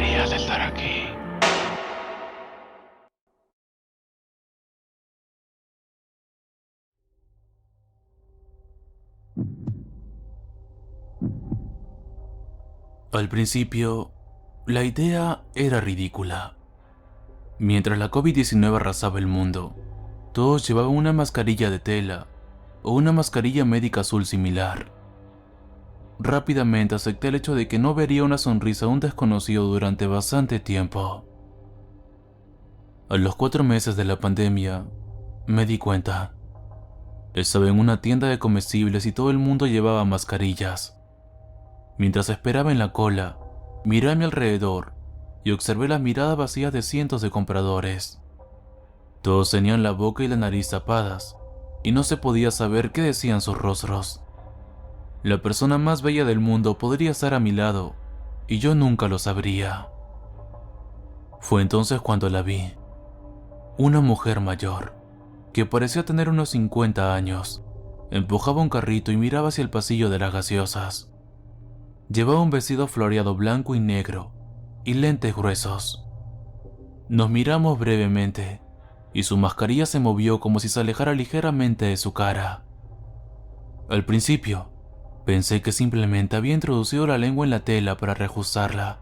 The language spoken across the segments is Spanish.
deberías estar aquí. Al principio, la idea era ridícula. Mientras la COVID-19 arrasaba el mundo, todos llevaban una mascarilla de tela o una mascarilla médica azul similar. Rápidamente acepté el hecho de que no vería una sonrisa a un desconocido durante bastante tiempo. A los 4 meses de la pandemia, me di cuenta. Estaba en una tienda de comestibles y todo el mundo llevaba mascarillas. Mientras esperaba en la cola, miré a mi alrededor y observé las miradas vacías de cientos de compradores. Todos tenían la boca y la nariz tapadas, y no se podía saber qué decían sus rostros. La persona más bella del mundo podría estar a mi lado, y yo nunca lo sabría. Fue entonces cuando la vi. Una mujer mayor, que parecía tener unos 50 años, empujaba un carrito y miraba hacia el pasillo de las gaseosas. Llevaba un vestido floreado blanco y negro, y lentes gruesos. Nos miramos brevemente, y su mascarilla se movió como si se alejara ligeramente de su cara. Al principio, pensé que simplemente había introducido la lengua en la tela para reajustarla,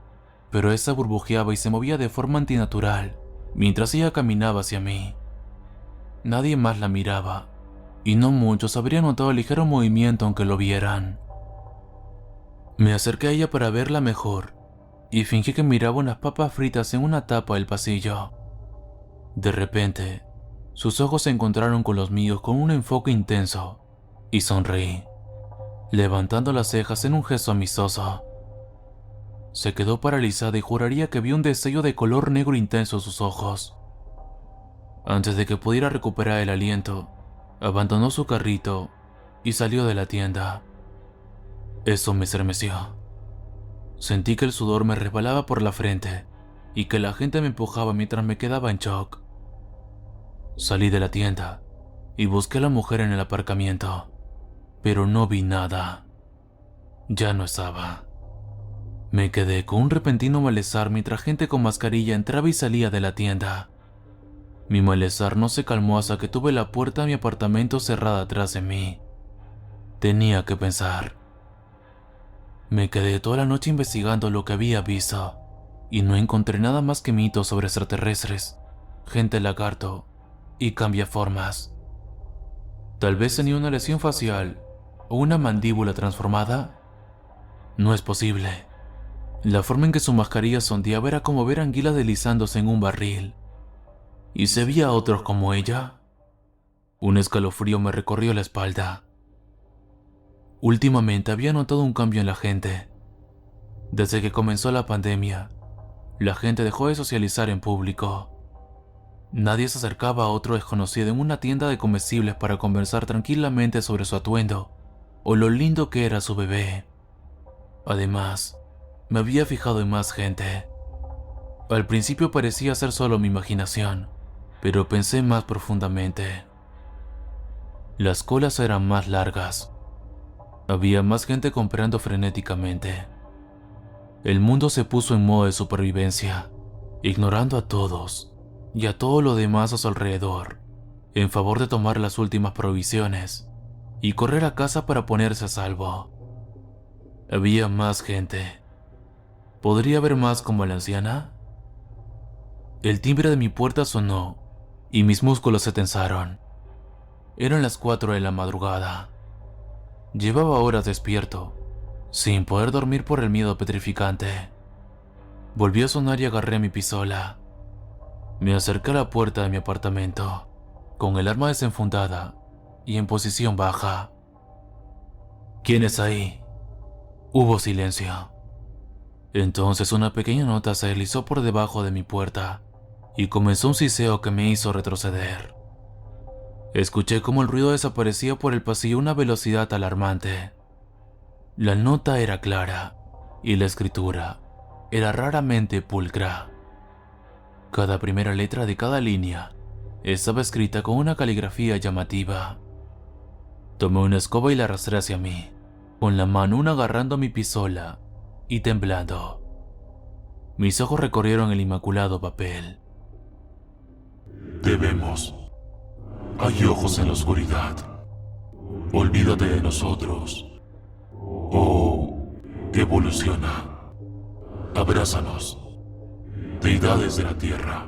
pero esa burbujeaba y se movía de forma antinatural mientras ella caminaba hacia mí. Nadie más la miraba, y no muchos habrían notado el ligero movimiento aunque lo vieran. Me acerqué a ella para verla mejor, y fingí que miraba unas papas fritas en una tapa del pasillo. De repente, sus ojos se encontraron con los míos con un enfoque intenso, y sonreí, levantando las cejas en un gesto amistoso. Se quedó paralizada y juraría que vi un destello de color negro intenso en sus ojos. Antes de que pudiera recuperar el aliento, abandonó su carrito y salió de la tienda. Eso me estremeció. Sentí que el sudor me resbalaba por la frente y que la gente me empujaba mientras me quedaba en shock. Salí de la tienda y busqué a la mujer en el aparcamiento, pero no vi nada. Ya no estaba. Me quedé con un repentino malestar mientras gente con mascarilla entraba y salía de la tienda. Mi malestar no se calmó hasta que tuve la puerta de mi apartamento cerrada atrás de mí. Tenía que pensar. Me quedé toda la noche investigando lo que había visto, y no encontré nada más que mitos sobre extraterrestres, gente lagarto y cambiaformas. Tal vez tenía una lesión facial o una mandíbula transformada. No es posible. La forma en que su mascarilla sondeaba era como ver anguilas deslizándose en un barril. ¿Y se veía a otros como ella? Un escalofrío me recorrió la espalda. Últimamente había notado un cambio en la gente. Desde que comenzó la pandemia, la gente dejó de socializar en público. Nadie se acercaba a otro desconocido en una tienda de comestibles para conversar tranquilamente sobre su atuendo o lo lindo que era su bebé. Además, me había fijado en más gente. Al principio parecía ser solo mi imaginación, pero pensé más profundamente. Las colas eran más largas. Había más gente comprando frenéticamente. El mundo se puso en modo de supervivencia, ignorando a todos y a todo lo demás a su alrededor, en favor de tomar las últimas provisiones y correr a casa para ponerse a salvo. Había más gente. ¿Podría haber más como la anciana? El timbre de mi puerta sonó y mis músculos se tensaron. Eran las 4 de la madrugada. Llevaba horas despierto, sin poder dormir por el miedo petrificante. Volvió a sonar y agarré mi pistola. Me acerqué a la puerta de mi apartamento, con el arma desenfundada y en posición baja. ¿Quién es ahí? Hubo silencio. Entonces una pequeña nota se deslizó por debajo de mi puerta y comenzó un siseo que me hizo retroceder. Escuché cómo el ruido desaparecía por el pasillo a una velocidad alarmante. La nota era clara y la escritura era raramente pulcra. Cada primera letra de cada línea estaba escrita con una caligrafía llamativa. Tomé una escoba y la arrastré hacia mí, con la mano una agarrando mi pistola y temblando. Mis ojos recorrieron el inmaculado papel. Debemos. Hay ojos en la oscuridad. Olvídate de nosotros. Oh, evoluciona. Abrázanos. Deidades de la tierra.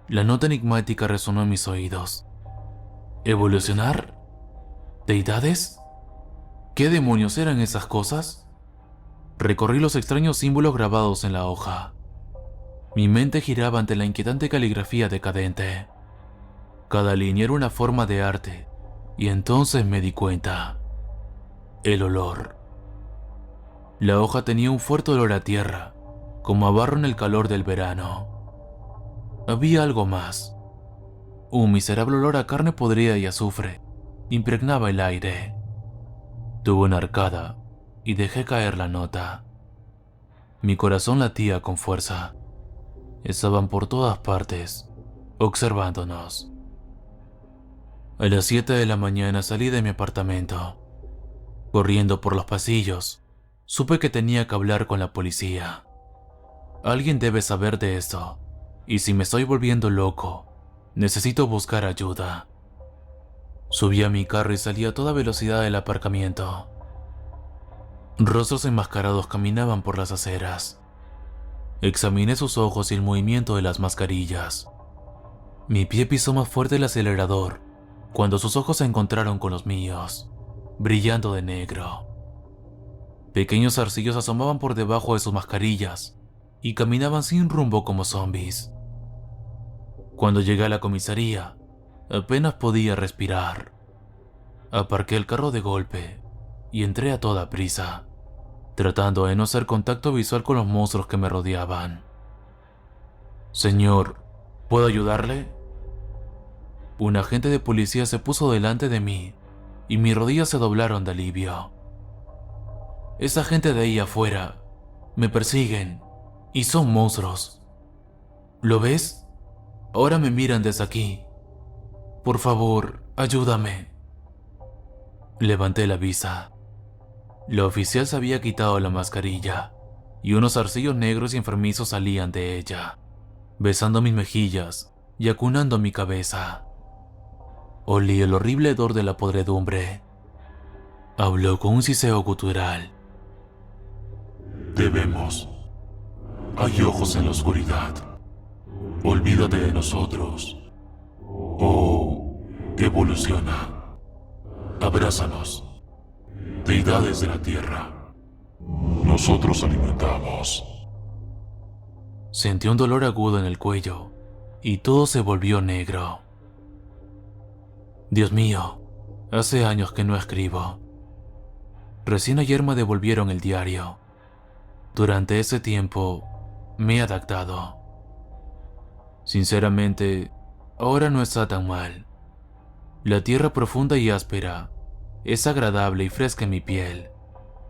La nota enigmática resonó en mis oídos. ¿Evolucionar? ¿Deidades? ¿Qué demonios eran esas cosas? Recorrí los extraños símbolos grabados en la hoja. Mi mente giraba ante la inquietante caligrafía decadente. Cada línea era una forma de arte, y entonces me di cuenta. El olor. La hoja tenía un fuerte olor a tierra, como a barro en el calor del verano. Había algo más. Un miserable olor a carne podrida y azufre impregnaba el aire. Tuve una arcada y dejé caer la nota. Mi corazón latía con fuerza. Estaban por todas partes, observándonos. A las 7 de la mañana salí de mi apartamento. Corriendo por los pasillos, supe que tenía que hablar con la policía. Alguien debe saber de esto, y si me estoy volviendo loco, necesito buscar ayuda. Subí a mi carro y salí a toda velocidad del aparcamiento. Rostros enmascarados caminaban por las aceras. Examiné sus ojos y el movimiento de las mascarillas. Mi pie pisó más fuerte el acelerador cuando sus ojos se encontraron con los míos, brillando de negro. Pequeños zarcillos asomaban por debajo de sus mascarillas y caminaban sin rumbo como zombies. Cuando llegué a la comisaría, apenas podía respirar. Aparqué el carro de golpe y entré a toda prisa, tratando de no hacer contacto visual con los monstruos que me rodeaban. Señor, ¿puedo ayudarle? Un agente de policía se puso delante de mí y mis rodillas se doblaron de alivio. Esa gente de ahí afuera me persiguen y son monstruos. ¿Lo ves? Ahora me miran desde aquí. Por favor, ayúdame. Levanté la vista. La oficial se había quitado la mascarilla y unos zarcillos negros y enfermizos salían de ella, besando mis mejillas y acunando mi cabeza. Olí el horrible hedor de la podredumbre. Habló con un siseo gutural. Debemos. Hay ojos en la oscuridad. Olvídate de nosotros. Oh, evoluciona. Abrázanos. Deidades de la tierra. Nosotros alimentamos. Sentí un dolor agudo en el cuello y todo se volvió negro. Dios mío, hace años que no escribo. Recién ayer me devolvieron el diario. Durante ese tiempo me he adaptado. Sinceramente, ahora no está tan mal. La tierra profunda y áspera es agradable y fresca en mi piel,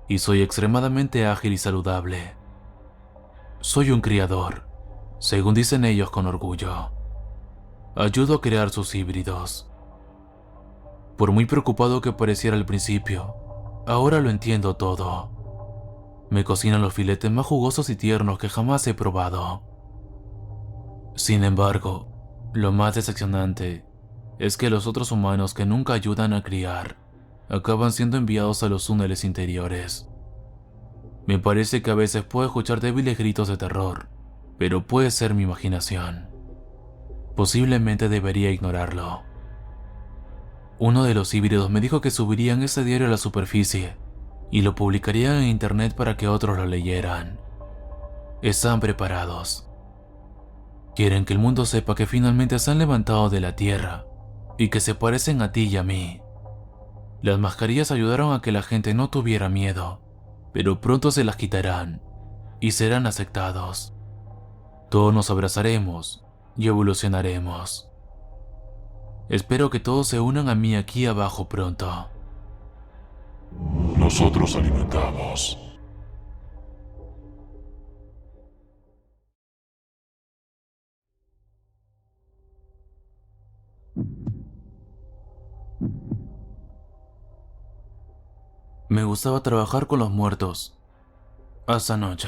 y soy extremadamente ágil y saludable. Soy un criador, según dicen ellos con orgullo. Ayudo a crear sus híbridos. Por muy preocupado que pareciera al principio, ahora lo entiendo todo. Me cocinan los filetes más jugosos y tiernos que jamás he probado. Sin embargo, lo más decepcionante es que los otros humanos que nunca ayudan a criar acaban siendo enviados a los túneles interiores. Me parece que a veces puedo escuchar débiles gritos de terror, pero puede ser mi imaginación. Posiblemente debería ignorarlo. Uno de los híbridos me dijo que subirían ese diario a la superficie y lo publicarían en internet para que otros lo leyeran. Están preparados. Quieren que el mundo sepa que finalmente se han levantado de la tierra y que se parecen a ti y a mí. Las mascarillas ayudaron a que la gente no tuviera miedo, pero pronto se las quitarán y serán aceptados. Todos nos abrazaremos y evolucionaremos. Espero que todos se unan a mí aquí abajo pronto. Nosotros alimentamos. Me gustaba trabajar con los muertos. Hasta anoche.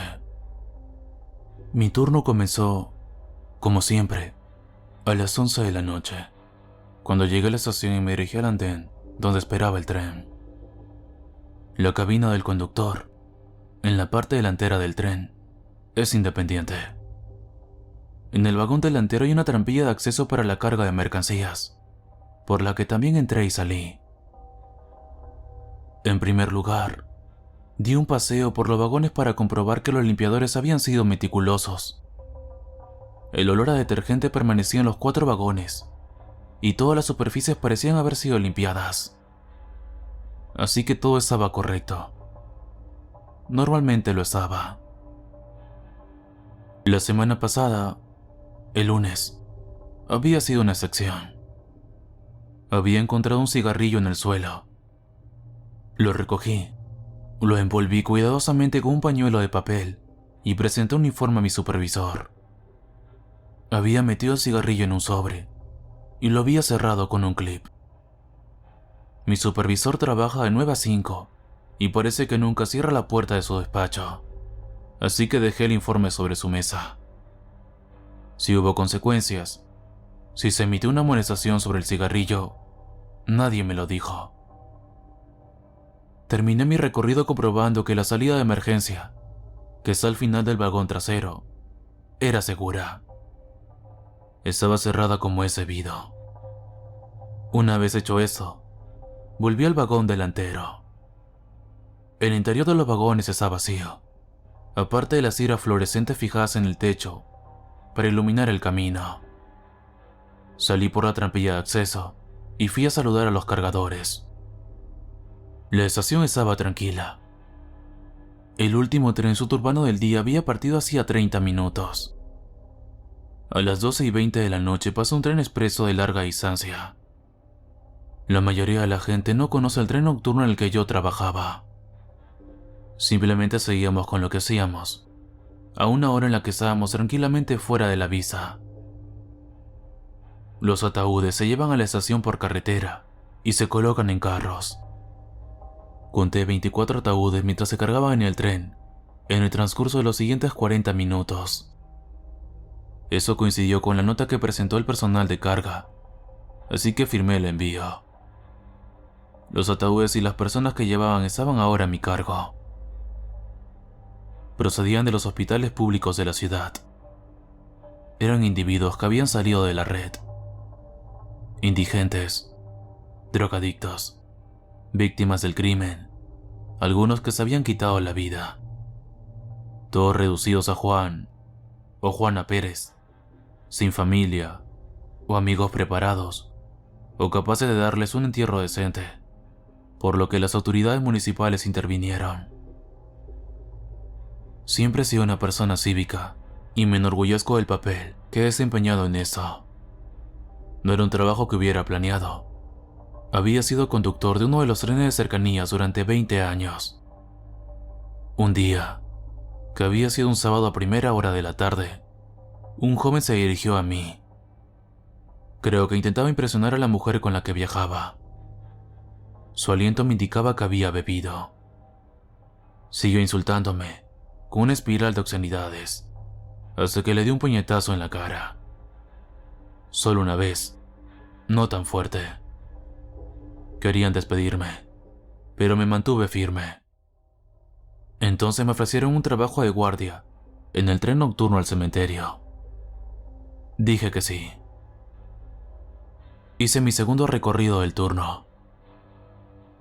Mi turno comenzó, como siempre, a las 11 de la noche, cuando llegué a la estación y me dirigí al andén donde esperaba el tren. La cabina del conductor, en la parte delantera del tren, es independiente. En el vagón delantero hay una trampilla de acceso para la carga de mercancías, por la que también entré y salí. En primer lugar, di un paseo por los vagones para comprobar que los limpiadores habían sido meticulosos. El olor a detergente permanecía en los 4 vagones, y todas las superficies parecían haber sido limpiadas. Así que todo estaba correcto. Normalmente lo estaba. La semana pasada, el lunes, había sido una excepción. Había encontrado un cigarrillo en el suelo. Lo recogí, lo envolví cuidadosamente con un pañuelo de papel y presenté un informe a mi supervisor. Había metido el cigarrillo en un sobre y lo había cerrado con un clip. Mi supervisor trabaja de 9 a 5 y parece que nunca cierra la puerta de su despacho, así que dejé el informe sobre su mesa. Si hubo consecuencias, si se emitió una amonestación sobre el cigarrillo, nadie me lo dijo. Terminé mi recorrido comprobando que la salida de emergencia, que está al final del vagón trasero, era segura. Estaba cerrada como es debido. Una vez hecho eso, volví al vagón delantero. El interior de los vagones está vacío, aparte de las tiras fluorescentes fijadas en el techo para iluminar el camino. Salí por la trampilla de acceso y fui a saludar a los cargadores. La estación estaba tranquila. El último tren suburbano del día había partido hacía 30 minutos. A las 12:20 de la noche pasó un tren expreso de larga distancia. La mayoría de la gente no conoce el tren nocturno en el que yo trabajaba. Simplemente seguíamos con lo que hacíamos, a una hora en la que estábamos tranquilamente fuera de la visa. Los ataúdes se llevan a la estación por carretera y se colocan en carros. Conté 24 ataúdes mientras se cargaban en el tren, en el transcurso de los siguientes 40 minutos. Eso coincidió con la nota que presentó el personal de carga, así que firmé el envío. Los ataúdes y las personas que llevaban estaban ahora a mi cargo. Procedían de los hospitales públicos de la ciudad. Eran individuos que habían salido de la red. Indigentes, drogadictos, víctimas del crimen, algunos que se habían quitado la vida. Todos reducidos a Juan o Juana Pérez, sin familia o amigos preparados o capaces de darles un entierro decente, por lo que las autoridades municipales intervinieron. Siempre he sido una persona cívica y me enorgullezco del papel que he desempeñado en eso. No era un trabajo que hubiera planeado. Había sido conductor de uno de los trenes de cercanías durante 20 años. Un día, que había sido un sábado a primera hora de la tarde, un joven se dirigió a mí. Creo que intentaba impresionar a la mujer con la que viajaba. Su aliento me indicaba que había bebido. Siguió insultándome, con una espiral de obscenidades, hasta que le di un puñetazo en la cara. Solo una vez, no tan fuerte. Querían despedirme, pero me mantuve firme. Entonces me ofrecieron un trabajo de guardia en el tren nocturno al cementerio. Dije que sí. Hice mi segundo recorrido del turno.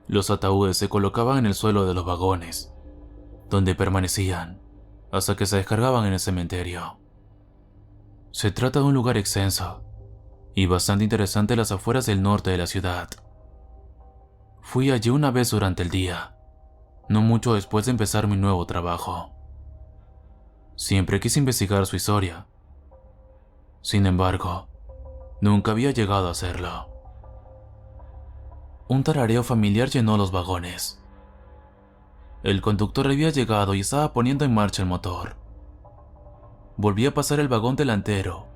Los ataúdes se colocaban en el suelo de los vagones, donde permanecían hasta que se descargaban en el cementerio. Se trata de un lugar extenso y bastante interesante a las afueras del norte de la ciudad. Fui allí una vez durante el día, no mucho después de empezar mi nuevo trabajo. Siempre quise investigar su historia. Sin embargo, nunca había llegado a hacerlo. Un tarareo familiar llenó los vagones. El conductor había llegado y estaba poniendo en marcha el motor. Volví a pasar el vagón delantero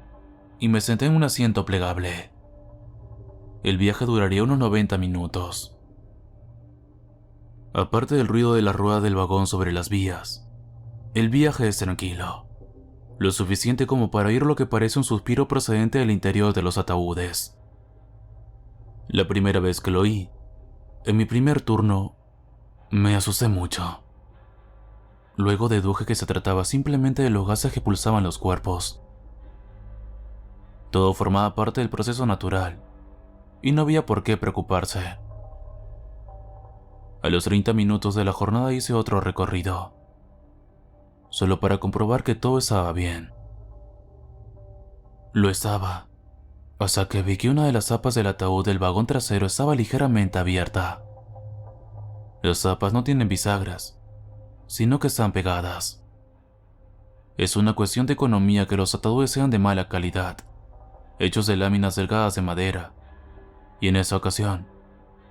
y me senté en un asiento plegable. El viaje duraría unos 90 minutos. Aparte del ruido de la rueda del vagón sobre las vías, el viaje es tranquilo. lo suficiente como para oír lo que parece un suspiro procedente del interior de los ataúdes. La primera vez que lo oí, en mi primer turno, me asusté mucho. Luego deduje que se trataba simplemente de los gases que pulsaban los cuerpos. Todo formaba parte del proceso natural, y no había por qué preocuparse. A los 30 minutos de la jornada hice otro recorrido, solo para comprobar que todo estaba bien. Lo estaba, hasta que vi que una de las zapas del ataúd del vagón trasero estaba ligeramente abierta. Las zapas no tienen bisagras, sino que están pegadas. Es una cuestión de economía que los ataúdes sean de mala calidad, hechos de láminas delgadas de madera, y en esa ocasión,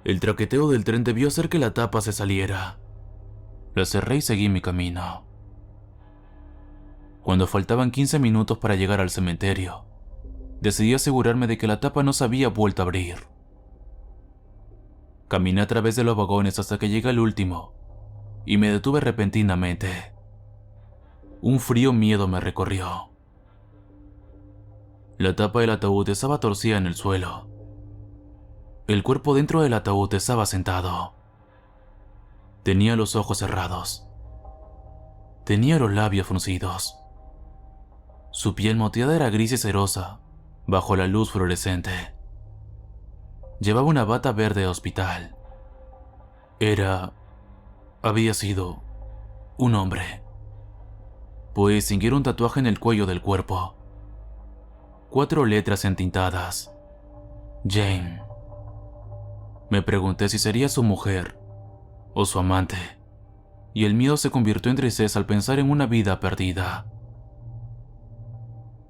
el traqueteo del tren debió hacer que la tapa se saliera. La cerré y seguí mi camino. Cuando faltaban 15 minutos para llegar al cementerio, decidí asegurarme de que la tapa no se había vuelto a abrir. Caminé a través de los vagones hasta que llegué al último, y me detuve repentinamente. Un frío miedo me recorrió. La tapa del ataúd estaba torcida en el suelo. El cuerpo dentro del ataúd estaba sentado. Tenía los ojos cerrados. Tenía los labios fruncidos. Su piel moteada era gris y cerosa, bajo la luz fluorescente. Llevaba una bata verde de hospital. Había sido un hombre. Pude distinguir un tatuaje en el cuello del cuerpo. 4 letras entintadas. Jane. Me pregunté si sería su mujer o su amante, y el miedo se convirtió en tristeza al pensar en una vida perdida.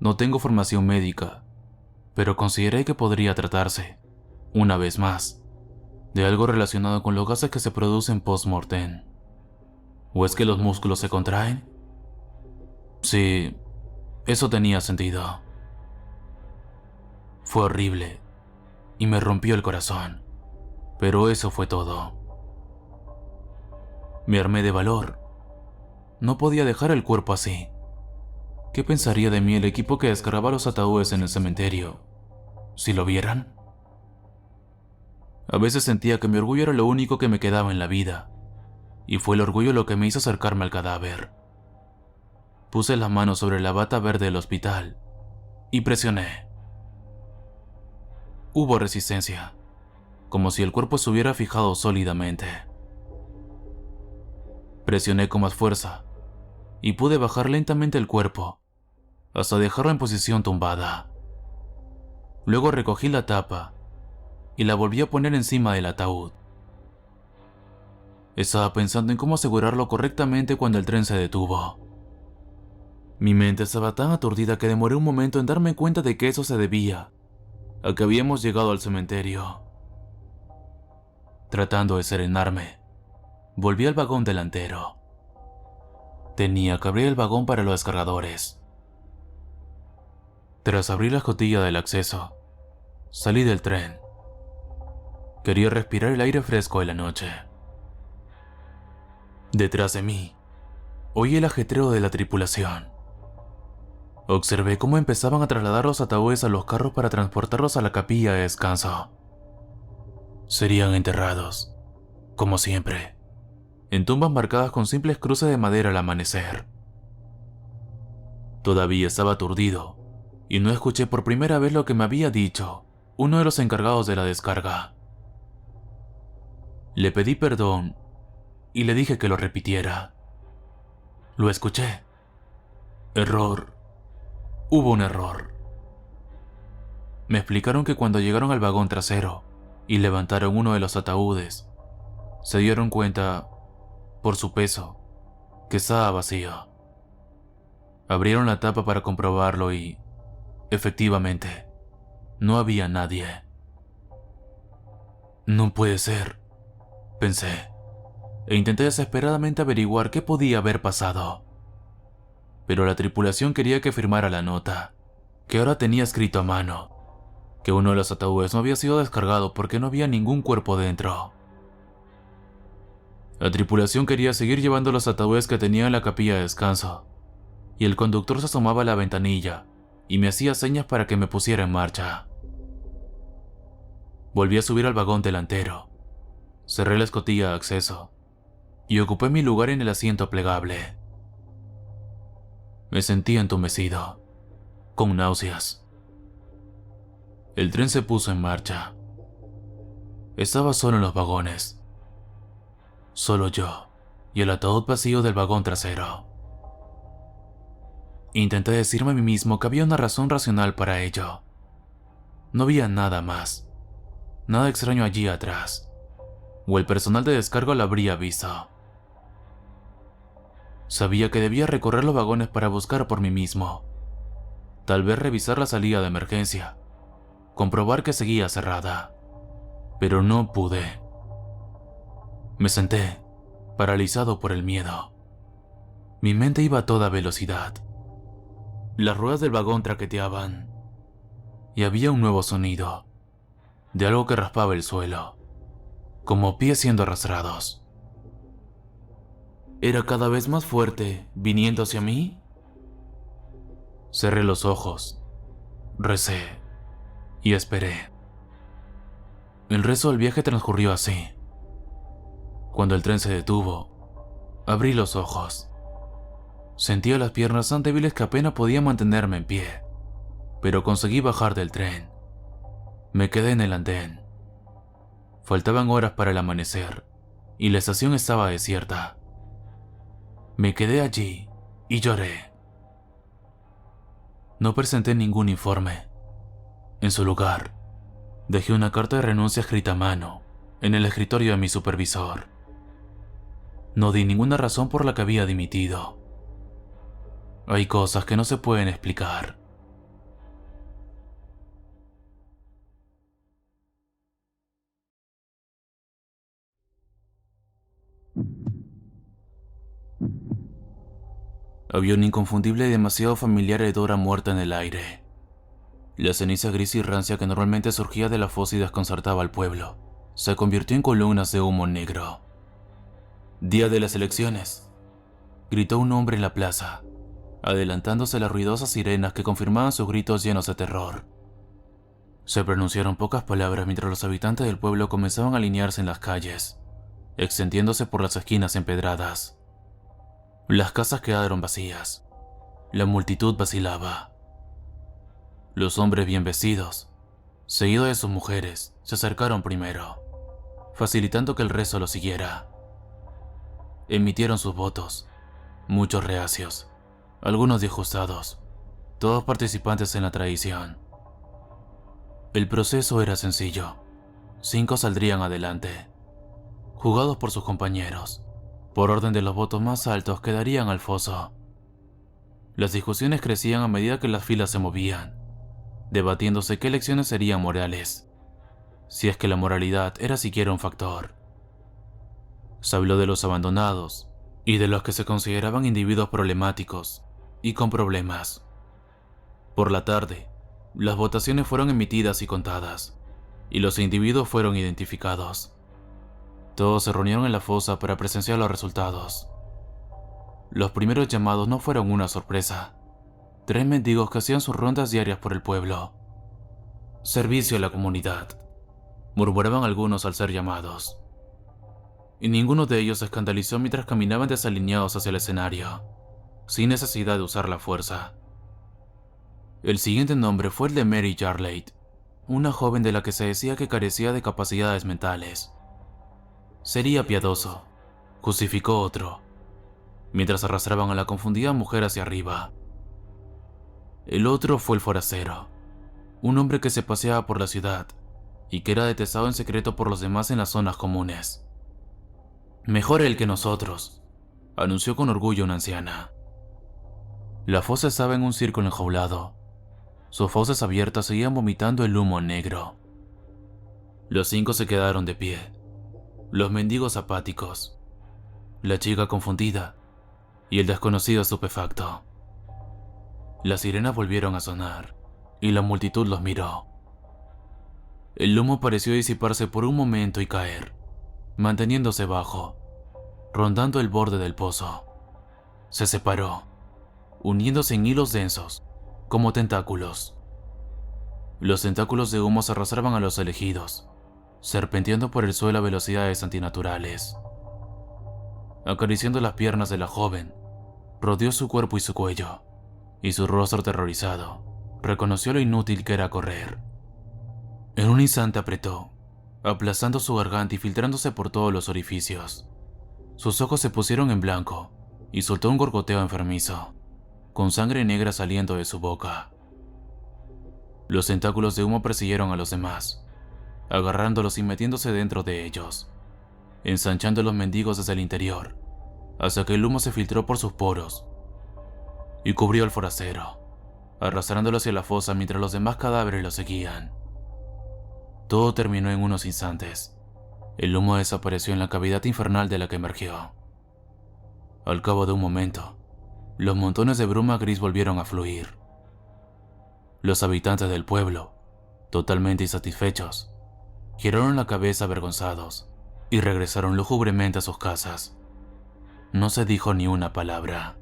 No tengo formación médica, pero consideré que podría tratarse, una vez más, de algo relacionado con los gases que se producen post-mortem. ¿O es que los músculos se contraen? Sí, eso tenía sentido. Fue horrible y me rompió el corazón, pero eso fue todo. Me armé de valor. No podía dejar el cuerpo así. ¿Qué pensaría de mí el equipo que descargaba los ataúdes en el cementerio si lo vieran? A veces sentía que mi orgullo era lo único que me quedaba en la vida, y fue el orgullo lo que me hizo acercarme al cadáver. Puse las manos sobre la bata verde del hospital y presioné. Hubo resistencia, como si el cuerpo se hubiera fijado sólidamente. Presioné con más fuerza y pude bajar lentamente el cuerpo hasta dejarlo en posición tumbada. Luego recogí la tapa y la volví a poner encima del ataúd. Estaba pensando en cómo asegurarlo correctamente cuando el tren se detuvo. Mi mente estaba tan aturdida que demoré un momento en darme cuenta de que eso se debía a que habíamos llegado al cementerio. Tratando de serenarme, volví al vagón delantero. Tenía que abrir el vagón para los descargadores. Tras abrir la escotilla del acceso, salí del tren. Quería respirar el aire fresco de la noche. Detrás de mí, oí el ajetreo de la tripulación. Observé cómo empezaban a trasladar los ataúdes a los carros para transportarlos a la capilla de descanso. Serían enterrados, como siempre, en tumbas marcadas con simples cruces de madera al amanecer. Todavía estaba aturdido y no escuché por primera vez lo que me había dicho uno de los encargados de la descarga. Le pedí perdón y le dije que lo repitiera. Lo escuché. Error. Hubo un error. Me explicaron que cuando llegaron al vagón trasero y levantaron uno de los ataúdes, se dieron cuenta, por su peso, que estaba vacío. Abrieron la tapa para comprobarlo y, efectivamente, no había nadie. No puede ser, pensé, e intenté desesperadamente averiguar qué podía haber pasado. Pero la tripulación quería que firmara la nota, que ahora tenía escrito a mano, que uno de los ataúdes no había sido descargado porque no había ningún cuerpo dentro. La tripulación quería seguir llevando los ataúdes que tenía en la capilla de descanso, y el conductor se asomaba a la ventanilla y me hacía señas para que me pusiera en marcha. Volví a subir al vagón delantero, cerré la escotilla de acceso y ocupé mi lugar en el asiento plegable. Me sentí entumecido, con náuseas. El tren se puso en marcha. Estaba solo en los vagones. Solo yo y el ataúd vacío del vagón trasero. Intenté decirme a mí mismo que había una razón racional para ello. No había nada más, nada extraño allí atrás, o el personal de descarga lo habría visto. Sabía que debía recorrer los vagones para buscar por mí mismo. Tal vez revisar la salida de emergencia, comprobar que seguía cerrada, pero no pude. Me senté, paralizado por el miedo. Mi mente iba a toda velocidad. Las ruedas del vagón traqueteaban, y había un nuevo sonido, de algo que raspaba el suelo, como pies siendo arrastrados. Era cada vez más fuerte, viniendo hacia mí. Cerré los ojos, recé y esperé. El resto del viaje transcurrió así. Cuando el tren se detuvo, abrí los ojos. Sentía las piernas tan débiles que apenas podía mantenerme en pie, pero conseguí bajar del tren. Me quedé en el andén. Faltaban horas para el amanecer y la estación estaba desierta. Me quedé allí y lloré. No presenté ningún informe. En su lugar, dejé una carta de renuncia escrita a mano en el escritorio de mi supervisor. No di ninguna razón por la que había dimitido. Hay cosas que no se pueden explicar. Había un inconfundible y demasiado familiar hedor a muerta en el aire. La ceniza gris y rancia que normalmente surgía de la fosa y desconcertaba al pueblo, se convirtió en columnas de humo negro. «Día de las elecciones», gritó un hombre en la plaza, adelantándose a las ruidosas sirenas que confirmaban sus gritos llenos de terror. Se pronunciaron pocas palabras mientras los habitantes del pueblo comenzaban a alinearse en las calles, extendiéndose por las esquinas empedradas. Las casas quedaron vacías. La multitud vacilaba. Los hombres bien vestidos, seguidos de sus mujeres, se acercaron primero, facilitando que el resto lo siguiera. Emitieron sus votos, muchos reacios, algunos disgustados, todos participantes en la tradición. El proceso era sencillo. 5 saldrían adelante, jugados por sus compañeros. Por orden de los votos más altos quedarían al foso. Las discusiones crecían a medida que las filas se movían, debatiéndose qué elecciones serían morales, si es que la moralidad era siquiera un factor. Se habló de los abandonados y de los que se consideraban individuos problemáticos y con problemas. Por la tarde, las votaciones fueron emitidas y contadas, y los individuos fueron identificados. Todos se reunieron en la fosa para presenciar los resultados. Los primeros llamados no fueron una sorpresa. 3 mendigos que hacían sus rondas diarias por el pueblo. Servicio a la comunidad, murmuraban algunos al ser llamados. Y ninguno de ellos se escandalizó mientras caminaban desalineados hacia el escenario, sin necesidad de usar la fuerza. El siguiente nombre fue el de Mary Jarlett, una joven de la que se decía que carecía de capacidades mentales. Sería piadoso, justificó otro, mientras arrastraban a la confundida mujer hacia arriba. El otro fue el forastero, un hombre que se paseaba por la ciudad y que era detestado en secreto por los demás en las zonas comunes. Mejor él que nosotros, anunció con orgullo una anciana. La fosa estaba en un círculo enjaulado. Sus fauces abiertas seguían vomitando el humo negro. Los 5 se quedaron de pie, los mendigos apáticos, la chica confundida y el desconocido estupefacto. Las sirenas volvieron a sonar y la multitud los miró. El humo pareció disiparse por un momento y caer, manteniéndose bajo, rondando el borde del pozo. Se separó. uniéndose en hilos densos, como tentáculos. Los tentáculos de humo se arrastraban a los elegidos, serpenteando por el suelo a velocidades antinaturales. Acariciando las piernas de la joven, rodeó su cuerpo y su cuello, y su rostro aterrorizado reconoció lo inútil que era correr. En un instante apretó, aplastando su garganta y filtrándose por todos los orificios. Sus ojos se pusieron en blanco y soltó un gorgoteo enfermizo, con sangre negra saliendo de su boca. Los tentáculos de humo persiguieron a los demás, agarrándolos y metiéndose dentro de ellos, ensanchando a los mendigos desde el interior, hasta que el humo se filtró por sus poros y cubrió al forastero, arrastrándolo hacia la fosa mientras los demás cadáveres lo seguían. Todo terminó en unos instantes. El humo desapareció en la cavidad infernal de la que emergió. Al cabo de un momento, los montones de bruma gris volvieron a fluir. Los habitantes del pueblo, totalmente insatisfechos, giraron la cabeza avergonzados y regresaron lúgubremente a sus casas. No se dijo ni una palabra.